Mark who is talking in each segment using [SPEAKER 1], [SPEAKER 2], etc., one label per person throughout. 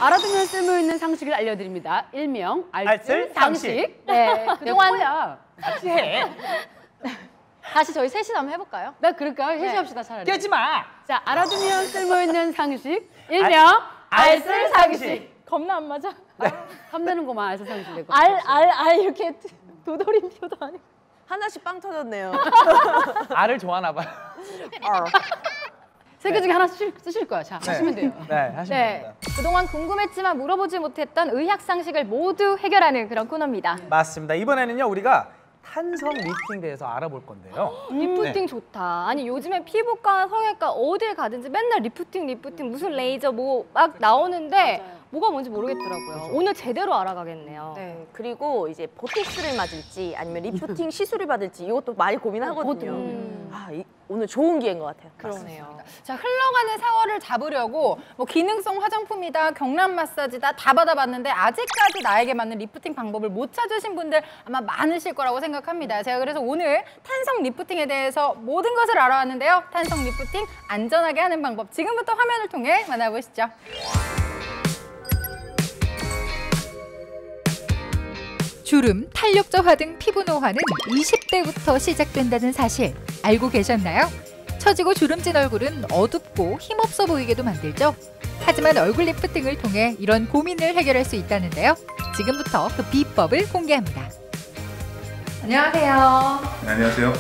[SPEAKER 1] 알아두면 쓸모있는 상식을 알려드립니다. 일명 알쓸 상식.
[SPEAKER 2] 네, 그동안
[SPEAKER 3] 같이 해.
[SPEAKER 2] 다시 저희 셋이 한번 해볼까요?
[SPEAKER 1] 나 그럴까요? 해시합시다 차라리.
[SPEAKER 3] 깨지 마.
[SPEAKER 1] 자, 알아두면 쓸모있는 상식. 일명 알쓸 상식.
[SPEAKER 2] 겁나 안 맞아?
[SPEAKER 1] 탐내는구만 알쓸 상식.
[SPEAKER 2] 이렇게 도돌이 표도 아니고.
[SPEAKER 4] 하나씩 빵 터졌네요.
[SPEAKER 3] 알을 좋아하나 봐요.
[SPEAKER 1] 세 개 중에 하나 쓰실 거야. 자, 하시면 돼요.
[SPEAKER 3] 네, 하시면 됩니다.
[SPEAKER 2] 그동안 궁금했지만 물어보지 못했던 의학 상식을 모두 해결하는 그런 코너입니다.
[SPEAKER 3] 맞습니다. 이번에는요, 우리가 탄성 리프팅에 대해서 알아볼 건데요.
[SPEAKER 2] 리프팅 좋다. 아니 요즘에 피부과, 성형외과 어딜 가든지 맨날 리프팅 무슨 레이저 뭐 막 나오는데 뭐가 뭔지 모르겠더라고요.
[SPEAKER 3] 그렇죠.
[SPEAKER 2] 오늘 제대로 알아가겠네요.
[SPEAKER 4] 네, 그리고 이제 보톡스를 맞을지 아니면 리프팅 시술을 받을지 이것도 많이 고민하거든요. 오늘 좋은 기회인 것 같아요.
[SPEAKER 2] 그러네요.
[SPEAKER 5] 자, 흘러가는 세월을 잡으려고 뭐 기능성 화장품이다, 경락 마사지다 다 받아봤는데 아직까지 나에게 맞는 리프팅 방법을 못 찾으신 분들 아마 많으실 거라고 생각합니다. 제가 그래서 오늘 탄성 리프팅에 대해서 모든 것을 알아왔는데요. 탄성 리프팅 안전하게 하는 방법 지금부터 화면을 통해 만나보시죠.
[SPEAKER 6] 주름, 탄력 저하 등 피부 노화는 20대부터 시작된다는 사실 알고 계셨나요? 처지고 주름진 얼굴은 어둡고 힘없어 보이게도 만들죠. 하지만 얼굴 리프팅을 통해 이런 고민을 해결할 수 있다는데요. 지금부터 그 비법을 공개합니다.
[SPEAKER 5] 안녕하세요.
[SPEAKER 7] 네, 안녕하세요.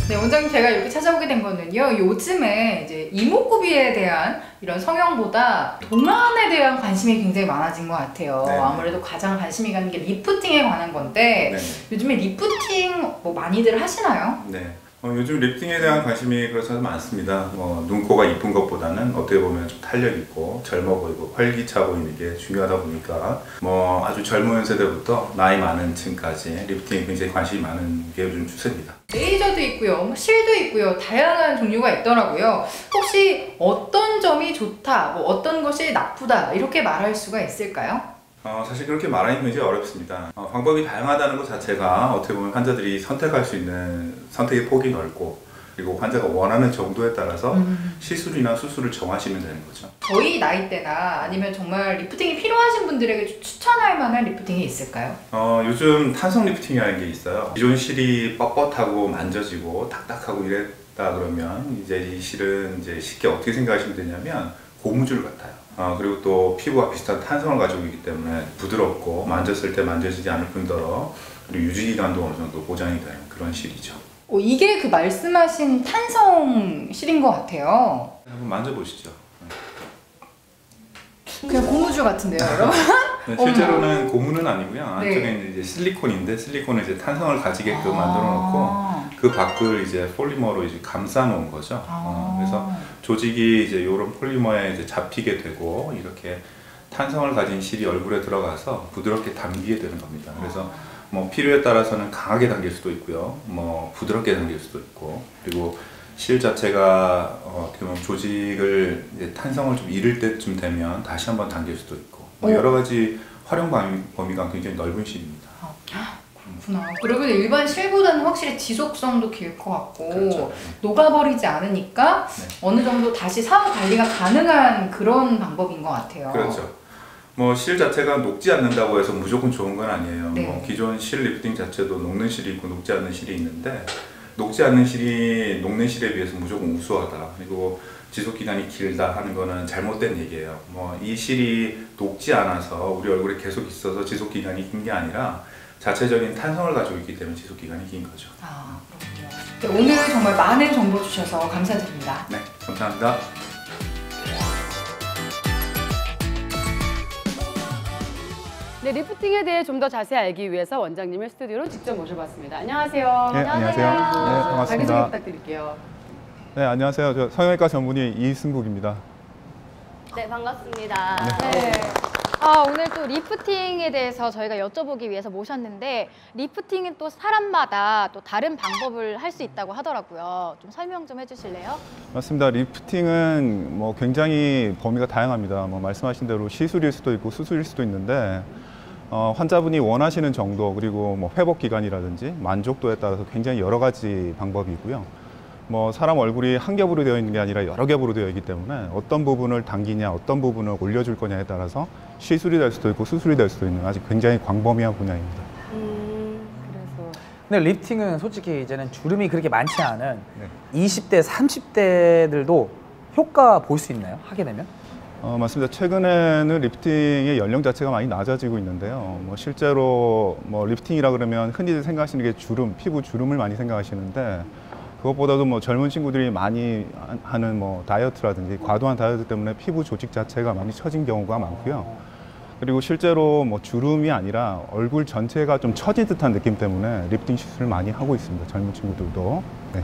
[SPEAKER 5] 네, 원장님 제가 여기 찾아오게 된 거는요. 요즘에 이제 이목구비에 대한 이런 성형보다 동안에 대한 관심이 굉장히 많아진 것 같아요.
[SPEAKER 7] 네.
[SPEAKER 5] 아무래도 가장 관심이 가는 게 리프팅에 관한 건데
[SPEAKER 7] 네.
[SPEAKER 5] 요즘에 리프팅 뭐 많이들 하시나요?
[SPEAKER 7] 네. 요즘 리프팅에 대한 관심이 그래서 많습니다. 눈, 코가 이쁜 것보다는 어떻게 보면 좀 탄력 있고 젊어 보이고 활기차 보이는 게 중요하다 보니까 아주 젊은 세대부터 나이 많은 층까지 리프팅에 굉장히 관심이 많은 게 요즘 추세입니다.
[SPEAKER 5] 레이저도 있고요, 뭐 실도 있고요, 다양한 종류가 있더라고요. 혹시 어떤 점이 좋다, 뭐 어떤 것이 나쁘다 이렇게 말할 수가 있을까요?
[SPEAKER 7] 사실 그렇게 말하기 굉장히 어렵습니다. 방법이 다양하다는 것 자체가 어떻게 보면 환자들이 선택할 수 있는 선택의 폭이 넓고 그리고 환자가 원하는 정도에 따라서 시술이나 수술을 정하시면 되는 거죠.
[SPEAKER 5] 저희 나이대나 아니면 정말 리프팅이 필요하신 분들에게 추천할 만한 리프팅이 있을까요?
[SPEAKER 7] 요즘 탄성 리프팅이라는 게 있어요. 기존 실이 뻣뻣하고 만져지고 딱딱하고 이랬다 그러면 이제 이 실은 이제 쉽게 어떻게 생각하시면 되냐면 고무줄 같아요. 그리고 또 피부와 비슷한 탄성을 가지고 있기 때문에 부드럽고 만졌을 때 만져지지 않을 뿐더러 그리고 유지기간도 어느 정도 보장이 되는 그런 실이죠.
[SPEAKER 5] 이게 그 말씀하신 탄성 실인 것 같아요.
[SPEAKER 7] 한번 만져보시죠.
[SPEAKER 5] 그냥 고무줄 같은데요, 여러분?
[SPEAKER 7] 네, 실제로는 고무는 아니고요. 안쪽에
[SPEAKER 5] 네.
[SPEAKER 7] 이제 실리콘인데 실리콘을 이제 탄성을 가지게끔 만들어 놓고 그 밖을 이제 폴리머로 이제 감싸 놓은 거죠. 그래서 조직이 이제 이런 폴리머에 이제 잡히게 되고 이렇게 탄성을 가진 실이 얼굴에 들어가서 부드럽게 당기게 되는 겁니다. 그래서 필요에 따라서는 강하게 당길 수도 있고요, 부드럽게 당길 수도 있고, 그리고 실 자체가 어떻게 보면 조직을 이제 탄성을 좀 잃을 때쯤 되면 다시 한번 당길 수도 있고, 여러 가지 활용 범위가 굉장히 넓은 실입니다.
[SPEAKER 5] 그렇구나. 그리고 일반 실보다는 확실히 지속성도 길 것 같고
[SPEAKER 7] 그렇죠.
[SPEAKER 5] 녹아버리지 않으니까
[SPEAKER 7] 네.
[SPEAKER 5] 어느 정도 다시 사후 관리가 가능한 그런 방법인 것 같아요.
[SPEAKER 7] 그렇죠. 실 자체가 녹지 않는다고 해서 무조건 좋은 건 아니에요.
[SPEAKER 5] 네.
[SPEAKER 7] 기존 실 리프팅 자체도 녹는 실이 있고 녹지 않는 실이 있는데 녹지 않는 실이 녹는 실에 비해서 무조건 우수하다. 그리고 지속 기간이 길다 하는 거는 잘못된 얘기예요. 이 실이 녹지 않아서 우리 얼굴에 계속 있어서 지속 기간이 긴 게 아니라 자체적인 탄성을 가지고 있기 때문에 지속 기간이 긴 거죠.
[SPEAKER 5] 그렇군요. 네, 오늘 정말 많은 정보 주셔서 감사드립니다.
[SPEAKER 7] 네, 감사합니다.
[SPEAKER 1] 네, 리프팅에 대해 좀 더 자세히 알기 위해서 원장님을 스튜디오로 직접 모셔봤습니다. 안녕하세요.
[SPEAKER 8] 네, 안녕하세요. 네, 반갑습니다.
[SPEAKER 1] 자기소개 부탁드릴게요.
[SPEAKER 8] 네, 안녕하세요. 저 성형외과 전문의 이승국입니다.
[SPEAKER 2] 네, 반갑습니다.
[SPEAKER 1] 네.
[SPEAKER 2] 오늘 또 리프팅에 대해서 저희가 여쭤보기 위해서 모셨는데 리프팅은 또 사람마다 또 다른 방법을 할 수 있다고 하더라고요. 좀 설명 좀 해주실래요?
[SPEAKER 8] 맞습니다. 리프팅은 굉장히 범위가 다양합니다. 말씀하신 대로 시술일 수도 있고 수술일 수도 있는데 환자분이 원하시는 정도 그리고 회복 기간이라든지 만족도에 따라서 굉장히 여러 가지 방법이 있고요. 뭐 사람 얼굴이 한 겹으로 되어 있는 게 아니라 여러 겹으로 되어 있기 때문에 어떤 부분을 당기냐, 어떤 부분을 올려줄 거냐에 따라서 시술이 될 수도 있고 수술이 될 수도 있는 아주 굉장히 광범위한 분야입니다.
[SPEAKER 3] 근데 리프팅은 솔직히 이제는 주름이 그렇게 많지 않은
[SPEAKER 8] 네.
[SPEAKER 3] 20대, 30대들도 효과 볼 수 있나요? 하게 되면?
[SPEAKER 8] 맞습니다. 최근에는 리프팅의 연령 자체가 많이 낮아지고 있는데요. 뭐 실제로 뭐 리프팅이라 그러면 흔히들 생각하시는 게 주름, 피부 주름을 많이 생각하시는데 그것보다도 뭐 젊은 친구들이 많이 하는 뭐 다이어트라든지 과도한 다이어트 때문에 피부 조직 자체가 많이 처진 경우가 많고요. 그리고 실제로 뭐 주름이 아니라 얼굴 전체가 좀 처진 듯한 느낌 때문에 리프팅 시술을 많이 하고 있습니다. 젊은 친구들도. 네.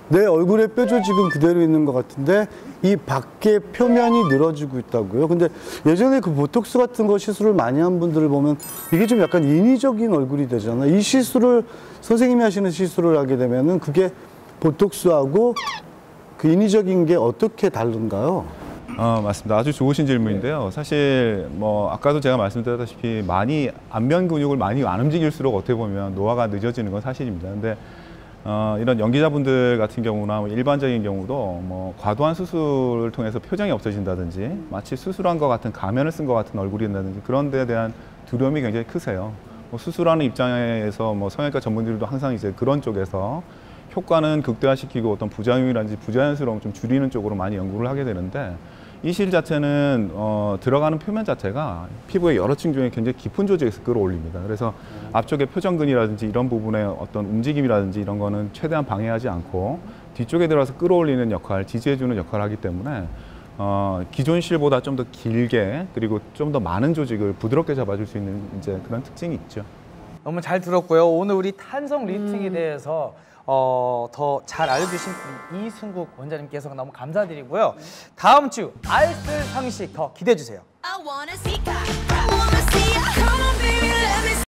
[SPEAKER 9] 내 얼굴에 뼈조 지금 그대로 있는 것 같은데 이 밖에 표면이 늘어지고 있다고요. 근데 예전에 그 보톡스 같은 거 시술을 많이 한 분들을 보면 이게 좀 약간 인위적인 얼굴이 되잖아요. 이 시술을 선생님이 하시는 시술을 하게 되면은 그게 보톡스하고 그 인위적인 게 어떻게 다른가요?
[SPEAKER 8] 맞습니다. 아주 좋으신 질문인데요. 사실 뭐 아까도 제가 말씀드렸다시피 많이 안면 근육을 많이 안 움직일수록 어떻게 보면 노화가 늦어지는 건 사실입니다. 근데 이런 연기자분들 같은 경우나 뭐 일반적인 경우도 뭐 과도한 수술을 통해서 표정이 없어진다든지 마치 수술한 것 같은 가면을 쓴 것 같은 얼굴이 된다든지 그런 데에 대한 두려움이 굉장히 크세요. 뭐 수술하는 입장에서 뭐 성형외과 전문의들도 항상 이제 그런 쪽에서 효과는 극대화시키고 어떤 부작용이라든지 부자연스러움 좀 줄이는 쪽으로 많이 연구를 하게 되는데 이 실 자체는 들어가는 표면 자체가 피부의 여러 층 중에 굉장히 깊은 조직에서 끌어올립니다. 그래서 앞쪽의 표정근이라든지 이런 부분의 어떤 움직임이라든지 이런 거는 최대한 방해하지 않고 뒤쪽에 들어가서 끌어올리는 역할, 지지해주는 역할을 하기 때문에 기존 실보다 좀 더 길게 그리고 좀 더 많은 조직을 부드럽게 잡아줄 수 있는 이제 그런 특징이 있죠.
[SPEAKER 3] 너무 잘 들었고요. 오늘 우리 탄성 리프팅에 대해서 더 잘 알려주신 이승국 원장님께서 너무 감사드리고요. 다음 주 알쓸 상식 더 기대해 주세요.
[SPEAKER 10] I wanna see God. I wanna see